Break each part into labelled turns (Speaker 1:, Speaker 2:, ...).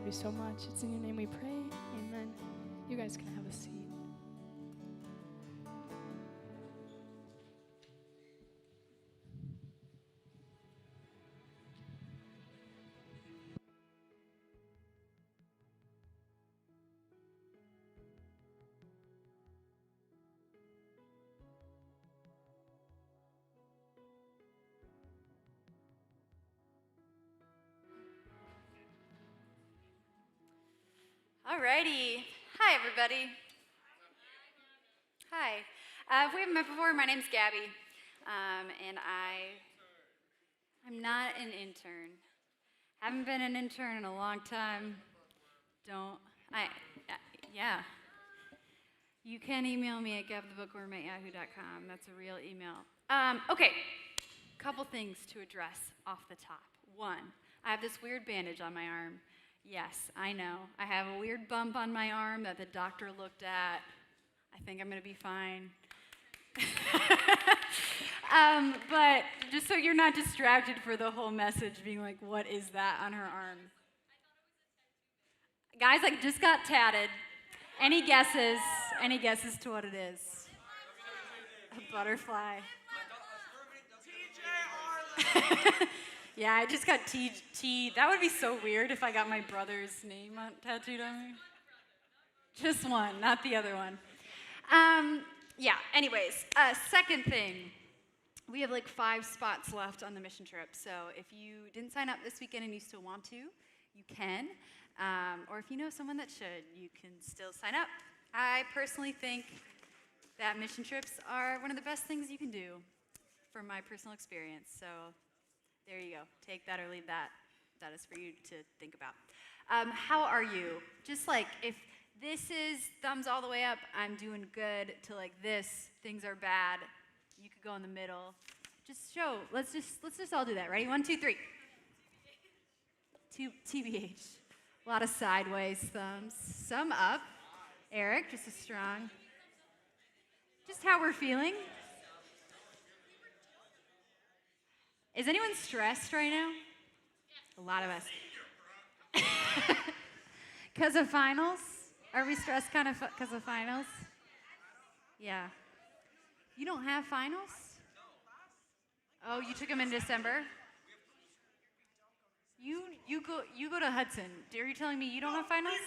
Speaker 1: love you so much. It's in your name we pray. Amen. You guys can have a seat.
Speaker 2: Alrighty. Hi, everybody. Hi. If we haven't met before, my name's Gabby, and I'm not an intern. Haven't been an intern in a long time. Yeah. You can email me at gabthebookworm@yahoo.com. That's a real email. Okay. Couple things to address off the top. One, I have this weird bandage on my arm. Yes, I know. I have a weird bump on my arm that the doctor looked at. I think I'm going to be fine. But just so you're not distracted for the whole message, being like, what is that on her arm? Guys, I just got tatted. Any guesses? Any guesses to what it is? A butterfly. Yeah, I just got T. That would be so weird if I got my brother's name tattooed on me. Just one, not the other one. Yeah, anyways, second thing. We have like 5 spots left on the mission trip. So if you didn't sign up this weekend and you still want to, you can. Or if you know someone that should, you can still sign up. I personally think that mission trips are one of the best things you can do from my personal experience. So there you go. Take that or leave that. That is for you to think about. How are you? Just like if this is thumbs all the way up, I'm doing good, to like this, things are bad. You could go in the middle. Just show. Let's just all do that. Ready? 1, 2, 3. TBH. A lot of sideways thumbs. Some up. Eric, just a strong. Just how we're feeling. Is anyone stressed right now? A lot of us. Because of finals? Are we stressed kind of because of finals? Yeah. You don't have finals? Oh, you took them in December? You go to Hudson. Are you telling me you don't have finals?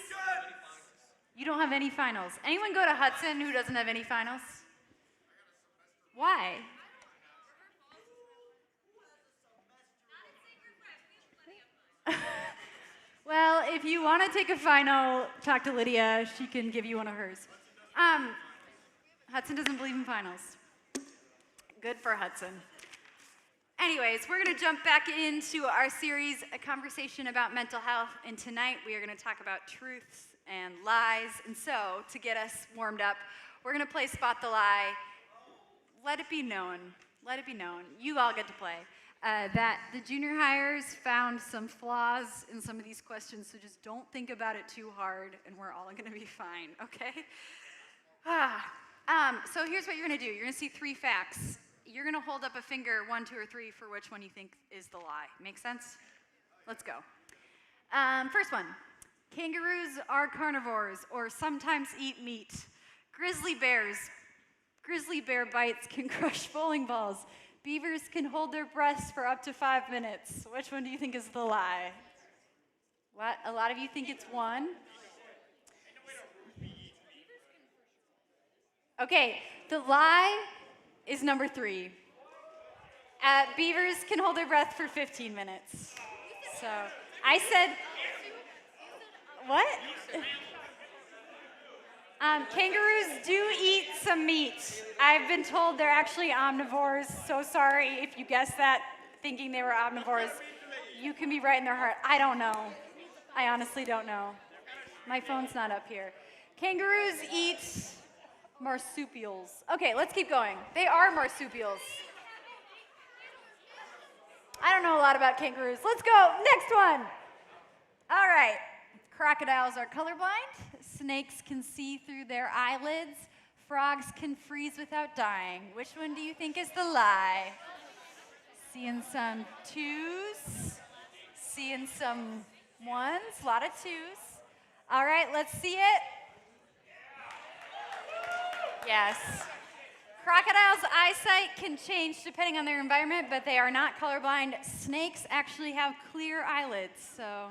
Speaker 2: You don't have any finals. Anyone go to Hudson who doesn't have any finals? Why? Well, if you want to take a final, talk to Lydia. She can give you one of hers. Hudson doesn't believe in finals. Good for Hudson. Anyways, we're going to jump back into our series, A Conversation About Mental Health. And tonight we are going to talk about truths and lies. And so, to get us warmed up, we're going to play Spot the Lie. Let it be known. Let it be known. You all get to play. That the junior hires found some flaws in some of these questions, so just don't think about it too hard, and we're all going to be fine, okay? So here's what you're going to do. You're going to see 3 facts. You're going to hold up a finger, 1, 2, or 3, for which one you think is the lie. Make sense? Let's go. First one. Kangaroos are carnivores, or sometimes eat meat. Grizzly bear bites can crush bowling balls. Beavers can hold their breaths for up to 5 minutes. Which one do you think is the lie? What? A lot of you think it's 1. Okay, the lie is number 3. Beavers can hold their breath for 15 minutes. So I said, what? Kangaroos do eat some meat. I've been told they're actually omnivores. So sorry if you guessed that thinking they were omnivores. You can be right in their heart. I don't know. I honestly don't know. My phone's not up here. Kangaroos eat marsupials. Okay, let's keep going. They are marsupials. I don't know a lot about kangaroos. Let's go. Next one. All right. Crocodiles are colorblind. Snakes can see through their eyelids. Frogs can freeze without dying. Which one do you think is the lie? Seeing some 2s. Seeing some Ones, a lot of twos. All right, let's see it. Yes. Crocodiles' eyesight can change depending on their environment, but they are not colorblind. Snakes actually have clear eyelids, so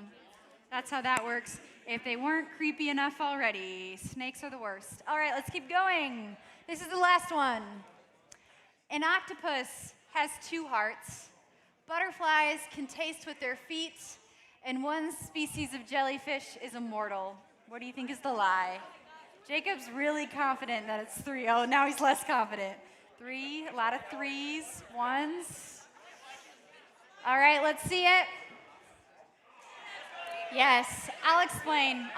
Speaker 2: that's how that works. If they weren't creepy enough already, snakes are the worst. All right, let's keep going. This is the last one. An octopus has 2 hearts. Butterflies can taste with their feet, and one species of jellyfish is immortal. What do you think is the lie? Jacob's really confident that it's 3. Oh, now he's less confident. 3, a lot of 3s, 1s. All right, let's see it. Yes, I'll explain.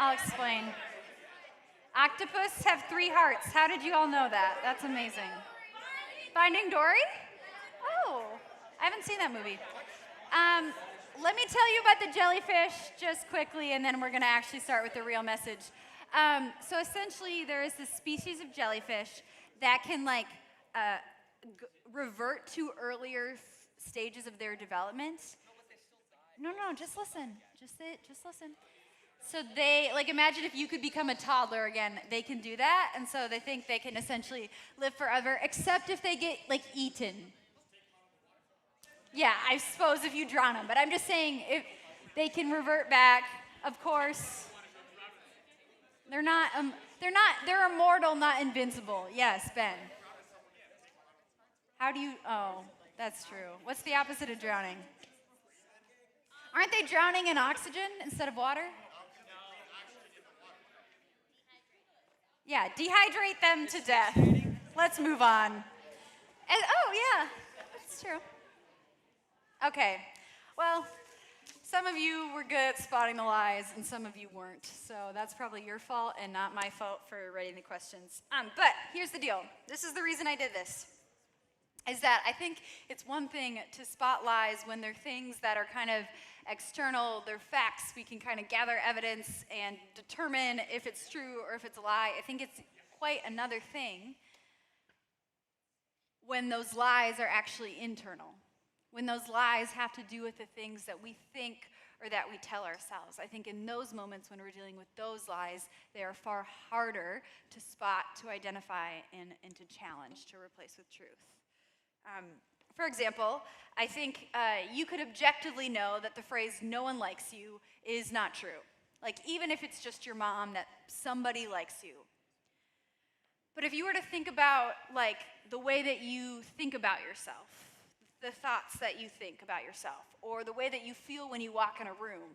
Speaker 2: Octopus have 3 hearts. How did you all know that? That's amazing. Finding Dory? Oh, I haven't seen that movie. Let me tell you about the jellyfish just quickly, and then we're going to actually start with the real message. So essentially, there is this species of jellyfish that can revert to earlier stages of their development. No, just listen. Just listen. So they, imagine if you could become a toddler again, they can do that. And so they think they can essentially live forever, except if they get, eaten. Yeah, I suppose if you drown them. But I'm just saying, if they can revert back, of course. They're immortal, not invincible. Yes, Ben. Oh, that's true. What's the opposite of drowning? Aren't they drowning in oxygen instead of water? Yeah, dehydrate them to death. Let's move on. Oh, yeah, that's true. Okay, well, some of you were good at spotting the lies, and some of you weren't. So that's probably your fault and not my fault for writing the questions. But here's the deal. This is the reason I did this. Is that I think it's one thing to spot lies when they're things that are kind of external, they're facts. We can kind of gather evidence and determine if it's true or if it's a lie. I think it's quite another thing when those lies are actually internal. When those lies have to do with the things that we think or that we tell ourselves. I think in those moments when we're dealing with those lies, they are far harder to spot, to identify, and to challenge, to replace with truth. For example, I think you could objectively know that the phrase, no one likes you, is not true. Even if it's just your mom, that somebody likes you. But if you were to think about, the way that you think about yourself, the thoughts that you think about yourself, or the way that you feel when you walk in a room,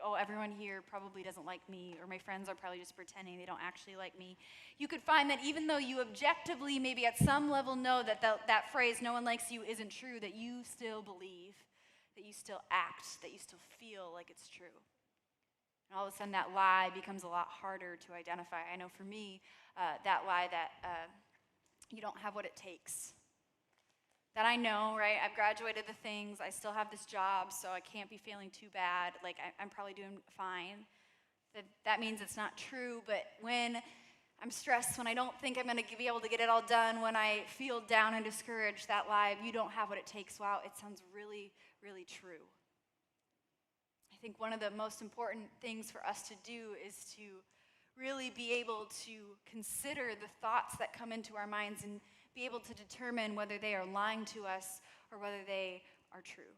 Speaker 2: oh, everyone here probably doesn't like me, or my friends are probably just pretending they don't actually like me, you could find that even though you objectively maybe at some level know that that phrase, no one likes you, isn't true, that you still believe, that you still act, that you still feel like it's true. And all of a sudden that lie becomes a lot harder to identify. I know for me, that lie that you don't have what it takes. That I know, right? I've graduated the things, I still have this job, so I can't be feeling too bad. I'm probably doing fine. That means it's not true, but when I'm stressed, when I don't think I'm gonna be able to get it all done, when I feel down and discouraged, that lie, you don't have what it takes, wow, it sounds really, really true. I think one of the most important things for us to do is to really be able to consider the thoughts that come into our minds and be able to determine whether they are lying to us or whether they are true.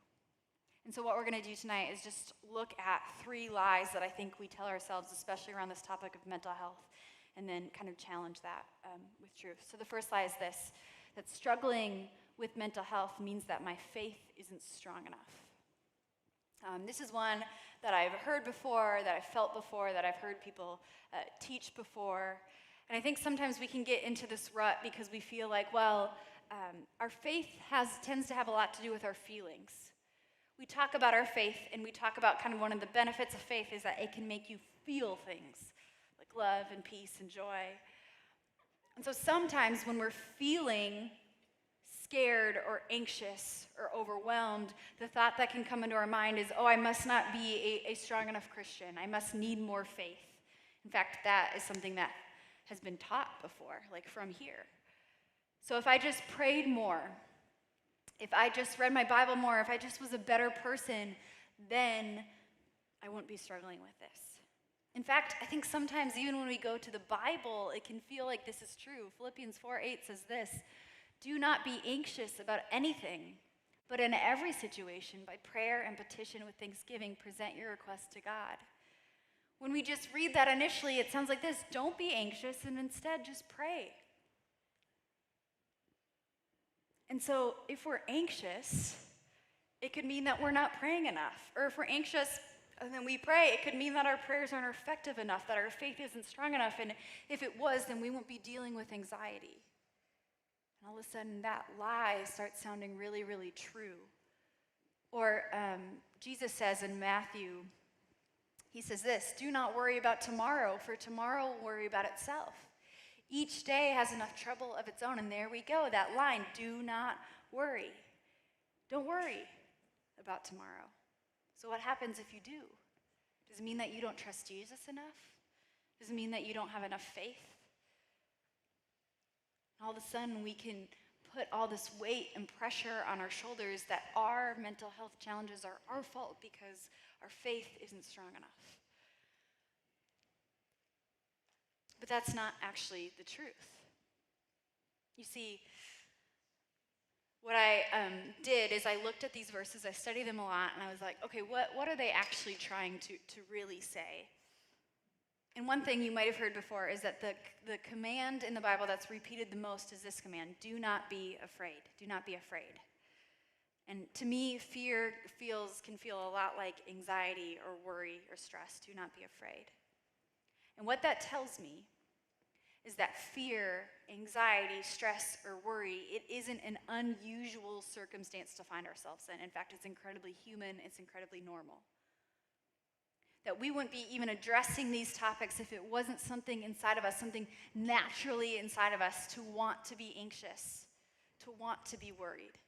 Speaker 2: And so what we're going to do tonight is just look at 3 lies that I think we tell ourselves, especially around this topic of mental health, and then kind of challenge that with truth. So the first lie is this, that struggling with mental health means that my faith isn't strong enough. This is one that I've heard before, that I've felt before, that I've heard people teach before. And I think sometimes we can get into this rut because we feel like, our faith tends to have a lot to do with our feelings. We talk about our faith, and we talk about kind of one of the benefits of faith is that it can make you feel things, like love and peace and joy. And so sometimes when we're feeling scared or anxious or overwhelmed, the thought that can come into our mind is, I must not be a strong enough Christian. I must need more faith. In fact, that is something that has been taught before, from here. So if I just prayed more, if I just read my Bible more, if I just was a better person, then I wouldn't be struggling with this. In fact, I think sometimes even when we go to the Bible, it can feel like this is true. Philippians 4:8 says this, "Do not be anxious about anything, but in every situation, by prayer and petition with thanksgiving, present your requests to God." When we just read that initially, it sounds like this, don't be anxious, and instead just pray. And so if we're anxious, it could mean that we're not praying enough. Or if we're anxious and then we pray, it could mean that our prayers aren't effective enough, that our faith isn't strong enough. And if it was, then we won't be dealing with anxiety. And all of a sudden, that lie starts sounding really, really true. Or Jesus says in Matthew, he says this, "Do not worry about tomorrow, for tomorrow will worry about itself. Each day has enough trouble of its own." And there we go, that line, do not worry. Don't worry about tomorrow. So what happens if you do? Does it mean that you don't trust Jesus enough? Does it mean that you don't have enough faith? All of a sudden, we can put all this weight and pressure on our shoulders that our mental health challenges are our fault because our faith isn't strong enough. But that's not actually the truth. You see, what I did is I looked at these verses, I studied them a lot, and I was like, okay, what are they actually trying to really say? And one thing you might have heard before is that the command in the Bible that's repeated the most is this command, do not be afraid. Do not be afraid. And to me, fear can feel a lot like anxiety or worry or stress. Do not be afraid. And what that tells me is that fear, anxiety, stress, or worry, it isn't an unusual circumstance to find ourselves in. In fact, it's incredibly human, it's incredibly normal. That we wouldn't be even addressing these topics if it wasn't something inside of us, something naturally inside of us to want to be anxious, to want to be worried.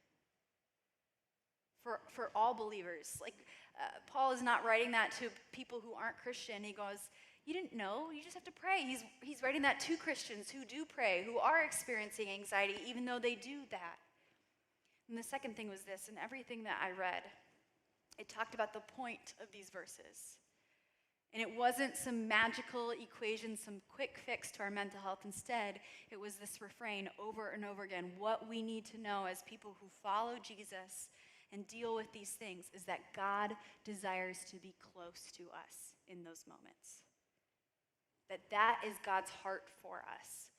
Speaker 2: For all believers. Paul is not writing that to people who aren't Christian. He goes, you didn't know, you just have to pray. He's writing that to Christians who do pray, who are experiencing anxiety, even though they do that. And the second thing was this, in everything that I read, it talked about the point of these verses. And it wasn't some magical equation, some quick fix to our mental health. Instead, it was this refrain over and over again. What we need to know as people who follow Jesus and deal with these things is that God desires to be close to us in those moments. That is God's heart for us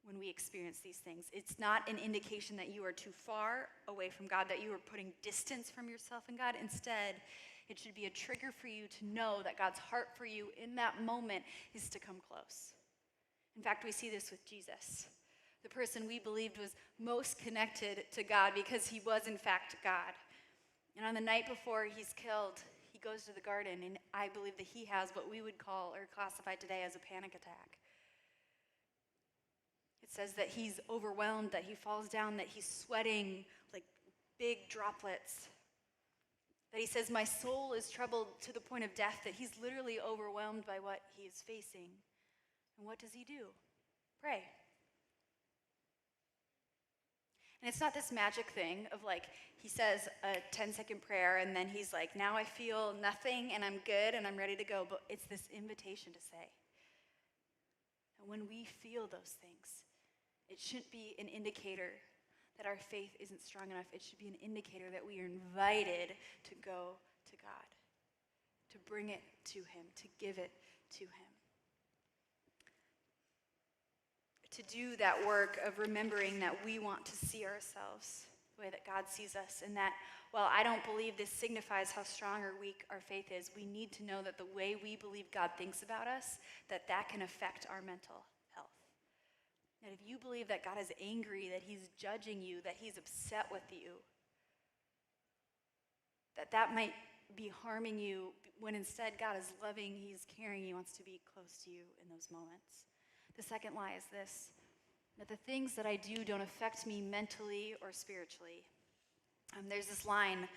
Speaker 2: when we experience these things. It's not an indication that you are too far away from God, that you are putting distance from yourself and God. Instead, it should be a trigger for you to know that God's heart for you in that moment is to come close. In fact, we see this with Jesus, the person we believed was most connected to God because he was, in fact, God. And on the night before he's killed, he goes to the garden, and I believe that he has what we would call or classify today as a panic attack. It says that he's overwhelmed, that he falls down, that he's sweating like big droplets. That he says, my soul is troubled to the point of death, that he's literally overwhelmed by what he is facing. And what does he do? Pray. And it's not this magic thing of he says a 10-second prayer and then he's like, now I feel nothing and I'm good and I'm ready to go. But it's this invitation to say. And when we feel those things, it shouldn't be an indicator that our faith isn't strong enough. It should be an indicator that we are invited to go to God, to bring it to him, to give it to him. To do that work of remembering that we want to see ourselves the way that God sees us, and that while I don't believe this signifies how strong or weak our faith is, we need to know that the way we believe God thinks about us, that can affect our mental health. That if you believe that God is angry, that he's judging you, that he's upset with you, that might be harming you when instead God is loving, he's caring, he wants to be close to you in those moments. The second lie is this, that the things that I do don't affect me mentally or spiritually. There's this line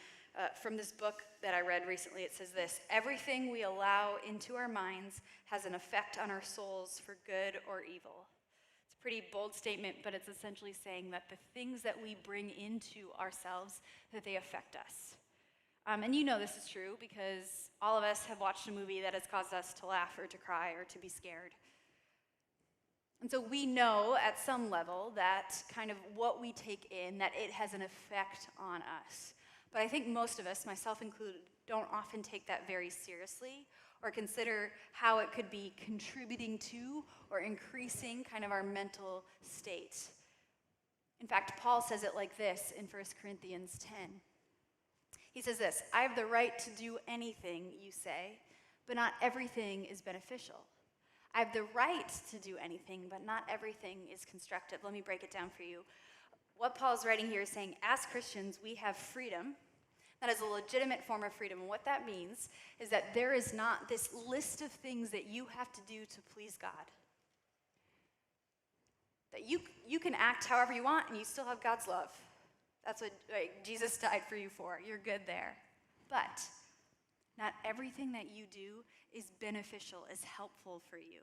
Speaker 2: from this book that I read recently. It says this, everything we allow into our minds has an effect on our souls for good or evil. It's a pretty bold statement, but it's essentially saying that the things that we bring into ourselves, that they affect us. And you know this is true because all of us have watched a movie that has caused us to laugh or to cry or to be scared. And so we know at some level that kind of what we take in, that it has an effect on us. But I think most of us, myself included, don't often take that very seriously or consider how it could be contributing to or increasing kind of our mental state. In fact, Paul says it like this in 1 Corinthians 10. He says this, I have the right to do anything, you say, but not everything is beneficial. I have the right to do anything, but not everything is constructive. Let me break it down for you. What Paul's writing here is saying, as Christians, we have freedom. That is a legitimate form of freedom. And what that means is that there is not this list of things that you have to do to please God. That you can act however you want and you still have God's love. That's what Jesus died for you for. You're good there. But not everything that you do is beneficial, is helpful for you.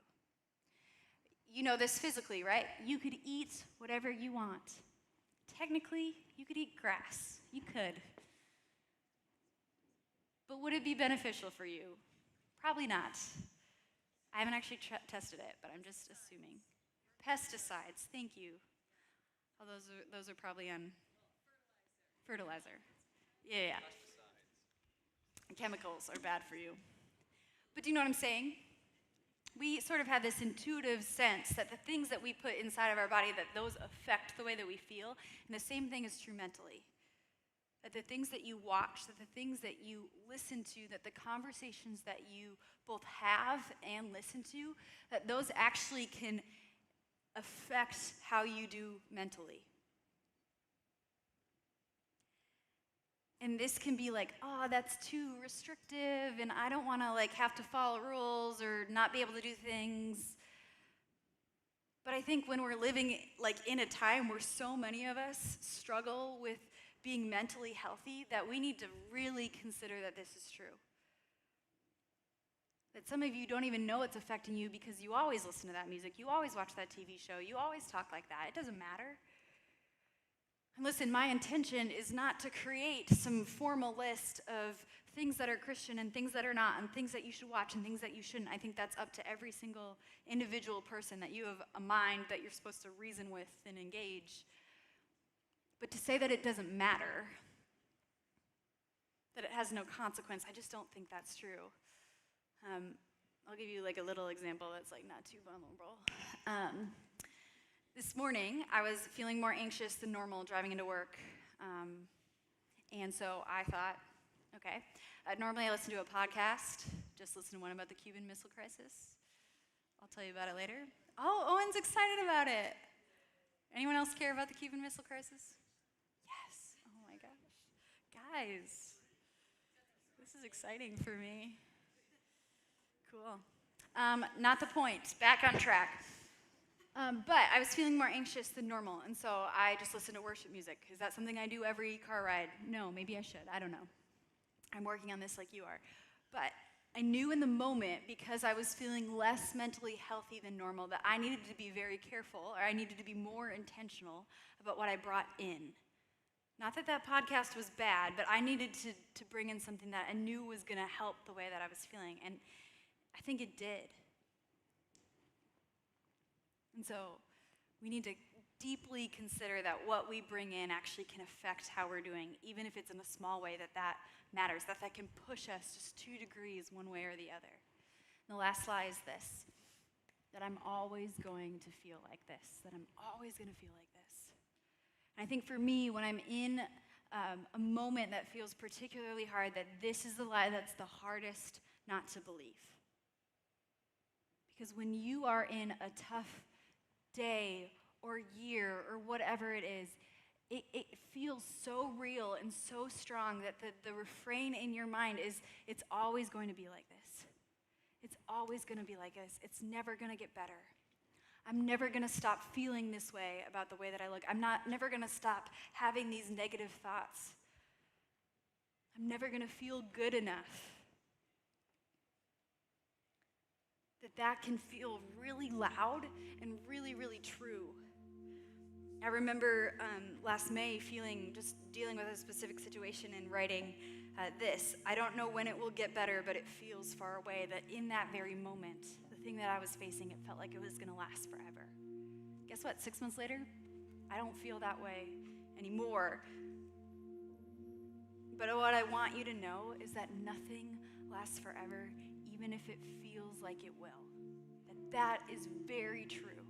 Speaker 2: You know this physically, right? You could eat whatever you want. Technically, you could eat grass. You could. But would it be beneficial for you? Probably not. I haven't actually tested it, but I'm just assuming. Pesticides, thank you. Oh, those are probably on fertilizer. Yeah. Chemicals are bad for you. But do you know what I'm saying? We sort of have this intuitive sense that the things that we put inside of our body, that those affect the way that we feel. And the same thing is true mentally. That the things that you watch, that the things that you listen to, that the conversations that you both have and listen to, that those actually can affect how you do mentally. And this can be like, oh, that's too restrictive, and I don't want to have to follow rules or not be able to do things. But I think when we're living in a time where so many of us struggle with being mentally healthy, that we need to really consider that this is true. That some of you don't even know it's affecting you because you always listen to that music, you always watch that TV show, you always talk like that. It doesn't matter. And listen, my intention is not to create some formal list of things that are Christian and things that are not, and things that you should watch and things that you shouldn't. I think that's up to every single individual person, that you have a mind that you're supposed to reason with and engage. But to say that it doesn't matter, that it has no consequence, I just don't think that's true. I'll give you a little example that's not too vulnerable. This morning, I was feeling more anxious than normal driving into work. And so I thought, okay, normally I listen to a podcast, just listen to one about the Cuban Missile Crisis. I'll tell you about it later. Oh, Owen's excited about it. Anyone else care about the Cuban Missile Crisis? Yes. Oh my gosh. Guys, this is exciting for me. Cool. Not the point. Back on track. But I was feeling more anxious than normal, and so I just listened to worship music. Is that something I do every car ride? No, maybe I should. I don't know. I'm working on this like you are. But I knew in the moment, because I was feeling less mentally healthy than normal, that I needed to be very careful, or I needed to be more intentional about what I brought in. Not that that podcast was bad, but I needed to bring in something that I knew was going to help the way that I was feeling, and I think it did. And so we need to deeply consider that what we bring in actually can affect how we're doing, even if it's in a small way that matters, that can push us just 2 degrees one way or the other. And the last lie is this, that I'm always going to feel like this, that I'm always going to feel like this. And I think for me, when I'm in a moment that feels particularly hard, that this is the lie that's the hardest not to believe. Because when you are in a tough day or year or whatever it is, it feels so real and so strong that the refrain in your mind is, it's always going to be like this. It's always going to be like this. It's never going to get better. I'm never going to stop feeling this way about the way that I look. I'm never going to stop having these negative thoughts. I'm never going to feel good enough. That can feel really loud and really, really true. I remember last May just dealing with a specific situation and writing this, I don't know when it will get better, but it feels far away. That in that very moment, the thing that I was facing, it felt like it was going to last forever. Guess what? 6 months later, I don't feel that way anymore. But what I want you to know is that nothing lasts forever, even if it feels like it will. That is very true.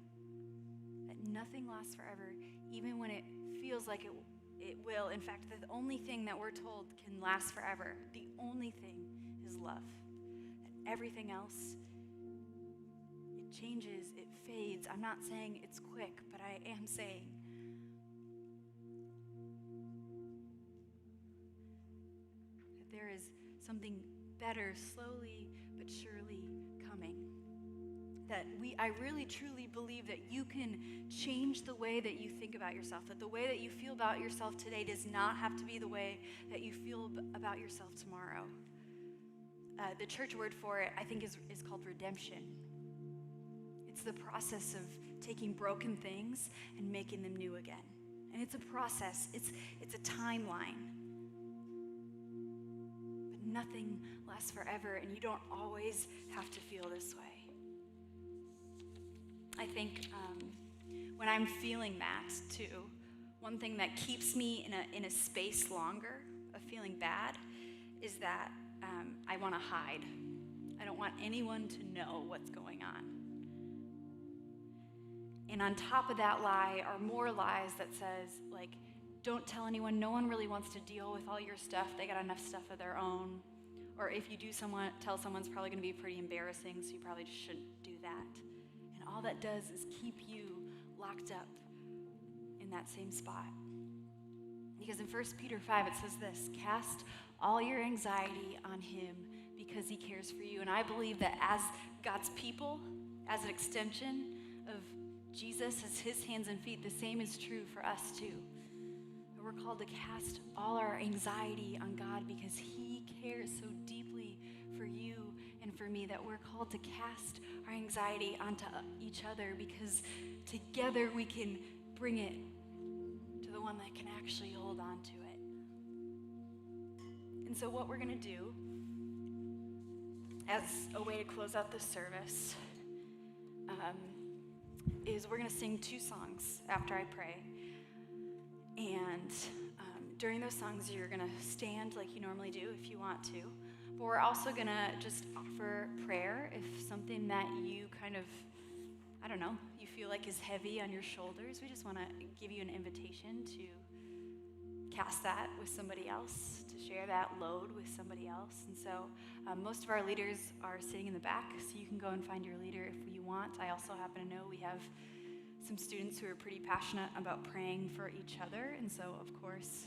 Speaker 2: That nothing lasts forever, even when it feels like it will. In fact, the only thing that we're told can last forever, the only thing is love. That everything else, it changes, it fades. I'm not saying it's quick, but I am saying that there is something better slowly but surely coming. That I really truly believe that you can change the way that you think about yourself, that the way that you feel about yourself today does not have to be the way that you feel about yourself tomorrow. The church word for it, I think, is called redemption. It's the process of taking broken things and making them new again. And it's a process, it's a timeline. But nothing lasts forever, and you don't always have to feel this way. I think when I'm feeling that too, one thing that keeps me in a space longer of feeling bad is that I want to hide. I don't want anyone to know what's going on. And on top of that lie are more lies that says, like, don't tell anyone. No one really wants to deal with all your stuff. They got enough stuff of their own. Or if you do tell someone, it's probably going to be pretty embarrassing, so you probably just shouldn't do that. All that does is keep you locked up in that same spot. Because in 1 Peter 5, it says this, cast all your anxiety on him because he cares for you. And I believe that as God's people, as an extension of Jesus, as his hands and feet, the same is true for us too. We're called to cast all our anxiety on God because he cares so deeply for you and for me, that we're called to cast our anxiety onto each other because together we can bring it to the one that can actually hold on to it. And so what we're going to do as a way to close out this service is we're going to sing 2 songs after I pray. And during those songs, you're going to stand like you normally do if you want to. But we're also going to just offer prayer if something that you kind of, I don't know, you feel like is heavy on your shoulders. We just want to give you an invitation to cast that with somebody else, to share that load with somebody else. And so most of our leaders are sitting in the back, so you can go and find your leader if you want. I also happen to know we have some students who are pretty passionate about praying for each other. And so, of course,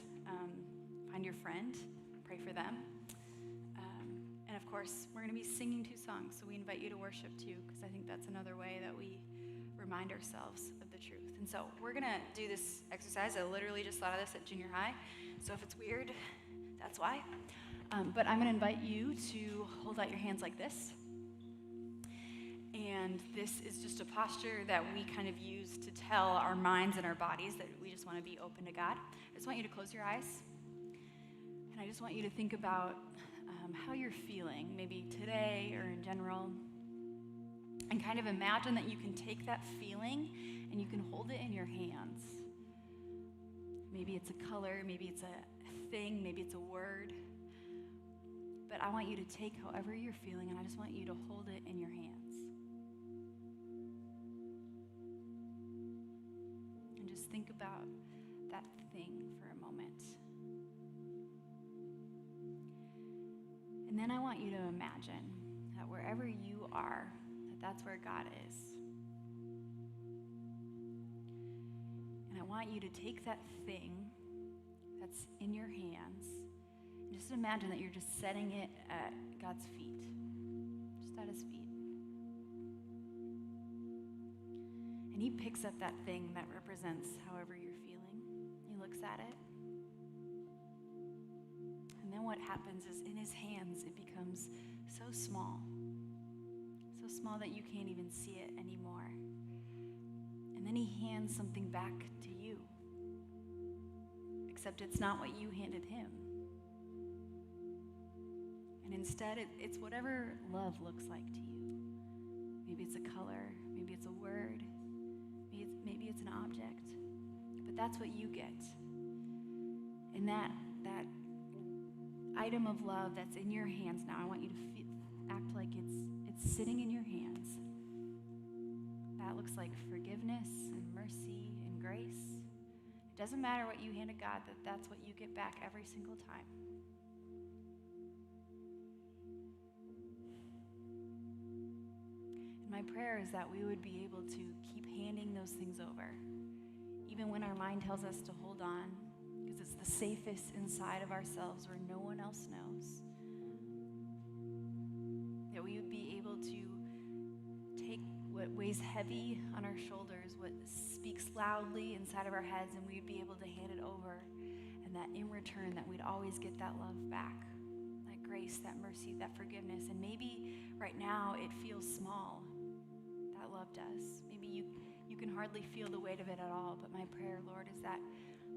Speaker 2: find your friend, pray for them. And of course, we're going to be singing 2 songs, so we invite you to worship too, because I think that's another way that we remind ourselves of the truth. And so we're going to do this exercise. I literally just thought of this at junior high, so if it's weird, that's why. But I'm going to invite you to hold out your hands like this. And this is just a posture that we kind of use to tell our minds and our bodies that we just want to be open to God. I just want you to close your eyes. And I just want you to think about how you're feeling, maybe today or in general. And kind of imagine that you can take that feeling and you can hold it in your hands. Maybe it's a color, maybe it's a thing, maybe it's a word. But I want you to take however you're feeling, and I just want you to hold it in your hands. And just think about that thing for a moment. And then I want you to imagine that wherever you are, that's where God is. And I want you to take that thing that's in your hands and just imagine that you're just setting it at God's feet, just at his feet. And he picks up that thing that represents however you're feeling. He looks at it. And then what happens is in his hands, it becomes so small that you can't even see it anymore. And then he hands something back to you, except it's not what you handed him. And instead, it's whatever love looks like to you. Maybe it's a color, maybe it's a word, maybe it's an object. But that's what you get. And that item of love that's in your hands now, I want you to act like it's sitting in your hands. That looks like forgiveness and mercy and grace. It doesn't matter what you hand to God, that's what you get back every single time. And my prayer is that we would be able to keep handing those things over, even when our mind tells us to hold on, because it's the safest inside of ourselves where no one else knows. That we would be able to take what weighs heavy on our shoulders, what speaks loudly inside of our heads, and we'd be able to hand it over. And that in return, that we'd always get that love back, that grace, that mercy, that forgiveness. And maybe right now it feels small. That love does. Maybe you can hardly feel the weight of it at all. But my prayer, Lord, is that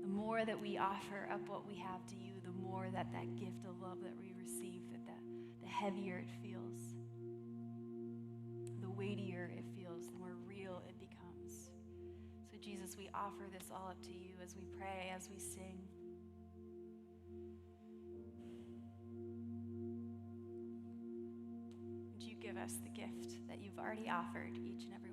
Speaker 2: the more that we offer up what we have to you, the more that gift of love that we receive, the heavier it feels, the weightier it feels, the more real it becomes. So Jesus, we offer this all up to you as we pray, as we sing. Would you give us the gift that you've already offered each and every